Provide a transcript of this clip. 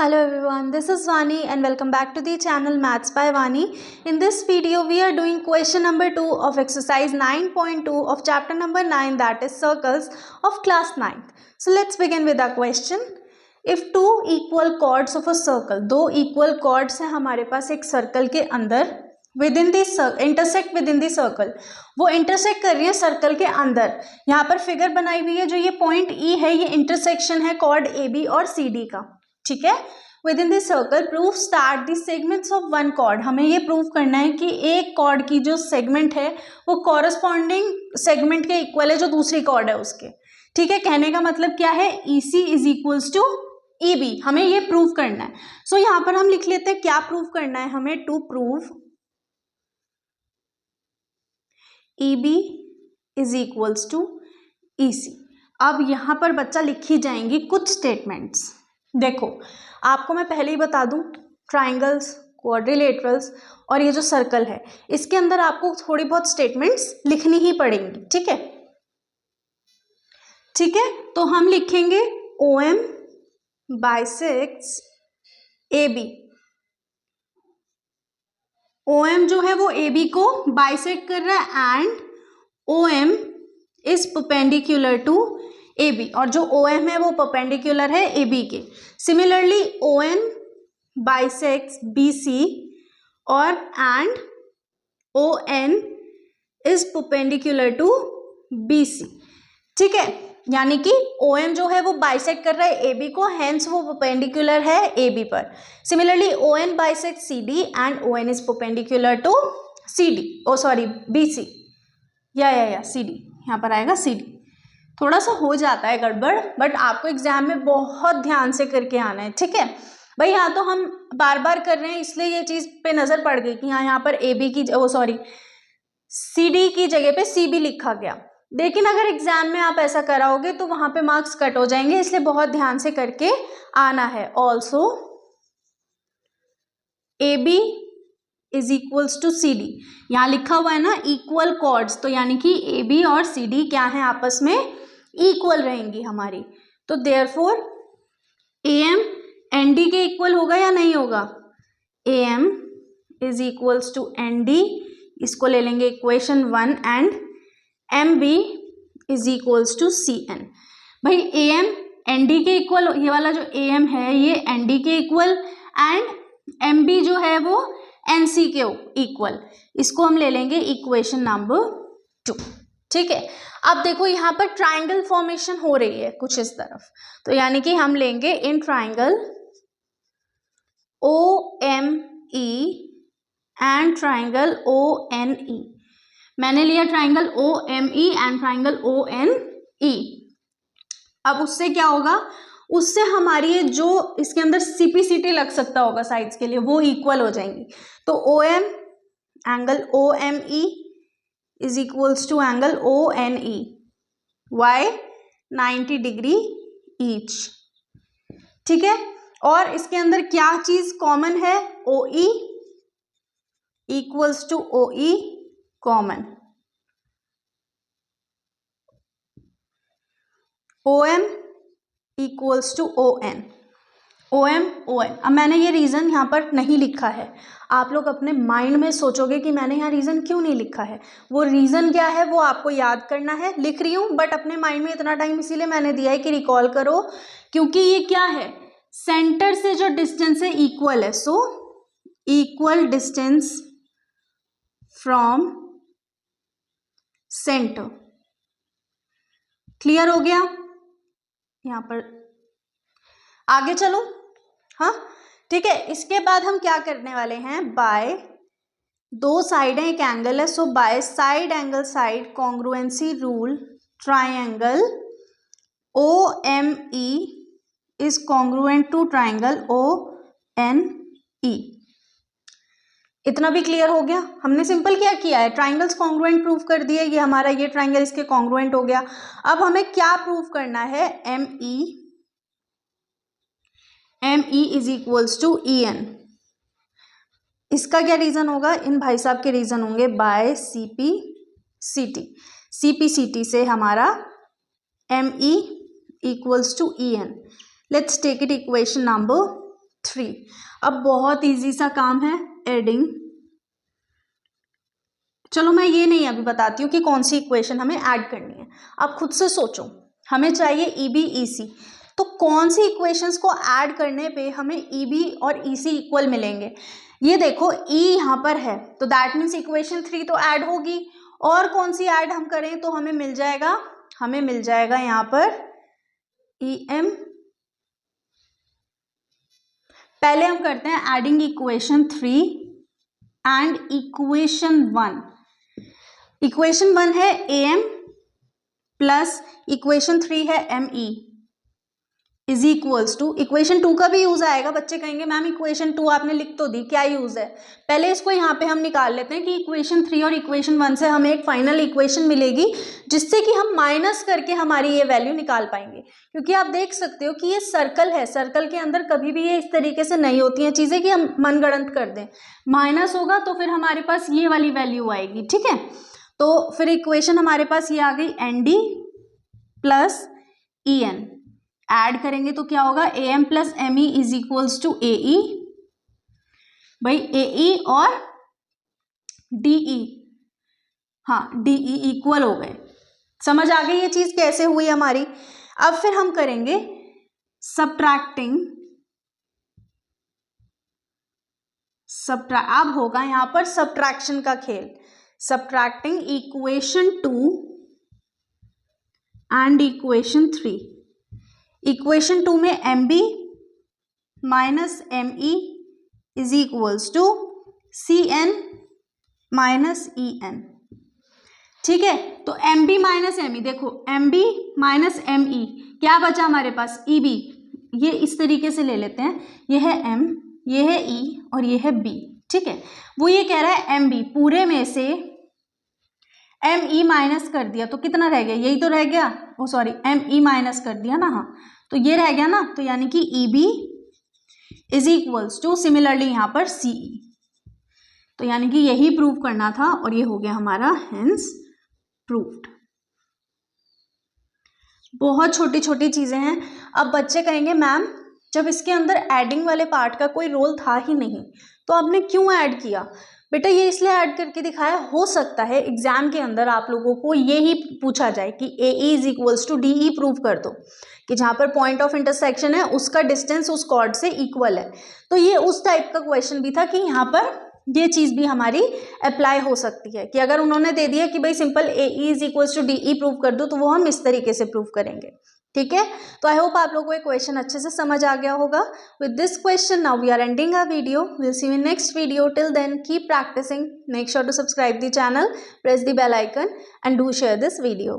Hello everyone, this is Vani and welcome back to the channel Maths by Vani. In this video, we are doing question number 2 of exercise 9.2 of chapter number 9, that is circles of class 9th. So let's begin with our question. If two equal chords of a circle, दो equal chords हैं हमारे पास एक circle के अंदर, within the intersect within the circle, वो intersect कर रही है सर्कल के अंदर. यहाँ पर फिगर बनाई हुई है, जो ये पॉइंट ई है ये इंटरसेक्शन है कॉर्ड ए बी और सी डी का. ठीक है. Within this circle prove start the segments of one chord. हमें ये प्रूव करना है कि एक कॉर्ड की जो सेगमेंट है वो कॉरस्पॉन्डिंग सेगमेंट के इक्वल है जो दूसरी कॉर्ड है उसके. ठीक है. कहने का मतलब क्या है, E C is equals to E B. हमें ये प्रूव करना है. सो यहाँ पर हम लिख लेते हैं क्या प्रूव करना है हमें. To prove E B is equals to E C. अब यहाँ पर बच्चा लिखी जाएंगी कुछ स्टेटमेंट्स. देखो आपको मैं पहले ही बता दूं, ट्राइंगल्स, क्वाड्रिलेटरल्स और ये जो सर्कल है इसके अंदर आपको थोड़ी बहुत स्टेटमेंट्स लिखनी ही पड़ेंगी. ठीक है. ठीक है. तो हम लिखेंगे O M bisects A B. O M जो है वो ए बी को बाइसेक्ट कर रहा है and O M is perpendicular to A B. और जो ओ एम है वो परपेंडिकुलर है ए बी के. Similarly O N bisects B C और and O N is perpendicular to B C. ठीक है. यानी कि ओ एम जो है वो बाइसेक्ट कर रहा है ए बी को, हेंस वो परपेंडिकुलर है ए बी पर. Similarly O N bisect C D and O N is perpendicular to C D. Oh sorry B C या सी डी. यहाँ पर आएगा सी डी. थोड़ा सा हो जाता है गड़बड़, बट आपको एग्जाम में बहुत ध्यान से करके आना है. ठीक है भाई. यहाँ तो हम बार बार कर रहे हैं इसलिए ये चीज पे नजर पड़ गई कि यहाँ पर ए बी की सी डी की जगह पे सी बी लिखा गया. लेकिन अगर एग्जाम में आप ऐसा कराओगे तो वहां पे मार्क्स कट हो जाएंगे, इसलिए बहुत ध्यान से करके आना है. Also A B is equals to C D. यहाँ लिखा हुआ है ना इक्वल कॉर्ड्स, तो यानी कि ए बी और सी डी क्या है आपस में इक्वल रहेंगी हमारी. तो therefore A M N D के इक्वल होगा या नहीं होगा. A M is equals to N D. इसको ले लेंगे equation 1 and M B is equals to C N. भाई ए एम एन डी के इक्वल, ये वाला जो ए एम है ये एन डी के इक्वल एंड एम बी जो है वो एन सी के इक्वल. इसको हम ले लेंगे इक्वेशन नंबर 2. ठीक है. अब देखो यहाँ पर ट्राइंगल फॉर्मेशन हो रही है कुछ इस तरफ, तो यानी कि हम लेंगे इन triangle O M E and triangle O N E. मैंने लिया triangle O M E and triangle O N E. अब उससे क्या होगा, उससे हमारी ये जो इसके अंदर सीपीसीटी लग सकता होगा साइड्स के लिए वो इक्वल हो जाएंगी. तो O M angle O M E is equals to angle O N E. Why 90 degree each. ठीक है. और इसके अंदर क्या चीज कॉमन है, O E equals to O E common. O M equals to O N. O M O N. अब मैंने ये रीजन यहाँ पर नहीं लिखा है. आप लोग अपने माइंड में सोचोगे कि मैंने यहाँ रीजन क्यों नहीं लिखा है. वो रीजन क्या है वो आपको याद करना है. लिख रही हूँ बट अपने माइंड में इतना टाइम इसीलिए मैंने दिया है कि रिकॉल करो, क्योंकि ये क्या है, सेंटर से जो डिस्टेंस है इक्वल है. So equal distance from centre. Clear हो गया. यहाँ पर आगे चलो. हाँ ठीक है. इसके बाद हम क्या करने वाले हैं, बाय दो साइड है एक एंगल है, so by side angle side congruency rule triangle O M E is congruent to triangle O N E. इतना भी क्लियर हो गया. हमने सिंपल क्या किया है, ट्राइंगल्स कॉन्ग्रुएंट प्रूव कर दिए. ये हमारा ये ट्राइंगल इसके कॉन्ग्रुएंट हो गया. अब हमें क्या प्रूव करना है, M E is equals to E N. इसका क्या रीजन होगा, इन भाई साहब के रीजन होंगे by C P C T. C P C T से हमारा M E equals to E N. Let's take it equation number 3। अब बहुत इजी सा काम है एडिंग। चलो मैं ये नहीं अभी बताती हूँ कि कौन सी इक्वेशन हमें ऐड करनी है, आप खुद से सोचो। हमें चाहिए EB EC, तो कौन सी इक्वेशंस को ऐड करने पे हमें EB और EC इक्वल मिलेंगे। ये देखो E यहाँ पर है तो दैट मीन्स इक्वेशन 3 तो ऐड होगी, और कौन सी ऐड हम करें तो हमें मिल जाएगा यहाँ पर EM। पहले हम करते हैं adding equation 3 and equation 1। Equation 1 है AM प्लस इक्वेशन 3 है ME is equals to, equation 2 का भी यूज आएगा। बच्चे कहेंगे मैम इक्वेशन 2 आपने लिख तो दी, क्या यूज है। पहले इसको यहाँ पे हम निकाल लेते हैं कि इक्वेशन 3 और इक्वेशन 1 से हमें एक फाइनल इक्वेशन मिलेगी जिससे कि हम माइनस करके हमारी ये वैल्यू निकाल पाएंगे। क्योंकि आप देख सकते हो कि ये सर्कल है, सर्कल के अंदर कभी भी ये इस तरीके से नहीं होती हैं चीजें कि हम मनगढ़ंत कर दें। माइनस होगा तो फिर हमारे पास ये वाली वैल्यू आएगी, ठीक है। तो फिर इक्वेशन हमारे पास ये आ गई ND प्लस EN। ऐड करेंगे तो क्या होगा, AM plus ME is equals to AE। भाई AE और DE, हाँ DE इक्वल हो गए। समझ आ गई ये चीज कैसे हुई हमारी। अब फिर हम करेंगे सब्ट्रैक्टिंग, अब होगा यहां पर सब्ट्रैक्शन का खेल। Subtracting equation 2 and equation 3। Equation 2 में MB minus ME is equals to CN minus EN, ठीक है। तो MB माइनस ME, देखो MB माइनस ME क्या बचा हमारे पास, EB। ये इस तरीके से ले लेते हैं, ये है M, ये है E और ये है B, ठीक है। वो ये कह रहा है MB पूरे में से ME माइनस कर दिया तो कितना रह गया, यही तो रह गया, ओ सॉरी ME माइनस कर दिया ना, हाँ तो ये रह गया ना। तो यानी कि EB is equals two similarly यहाँ पर CE। तो यानी कि यही प्रूव करना था और ये हो गया हमारा हेंस प्रूव्ड। बहुत छोटी छोटी चीजें हैं। अब बच्चे कहेंगे मैम जब इसके अंदर एडिंग वाले पार्ट का कोई रोल था ही नहीं तो आपने क्यों ऐड किया। बेटा ये इसलिए ऐड करके दिखाया, हो सकता है एग्जाम के अंदर आप लोगों को ये ही पूछा जाए कि AE is equals to DE prove कर दो, कि जहाँ पर पॉइंट ऑफ इंटरसेक्शन है उसका डिस्टेंस उस कॉर्ड से इक्वल है। तो ये उस टाइप का क्वेश्चन भी था कि यहाँ पर ये चीज भी हमारी अप्लाई हो सकती है कि अगर उन्होंने दे दिया कि भाई simple AE is equals to DE prove कर दो तो वो हम इस तरीके से प्रूव करेंगे, ठीक है। तो आई होप आप लोगों को ये क्वेश्चन अच्छे से समझ आ गया होगा। With this question now we are ending our video. Will see you in next video. Till then keep practicing, make sure to subscribe the channel, press the bell icon and do share this video.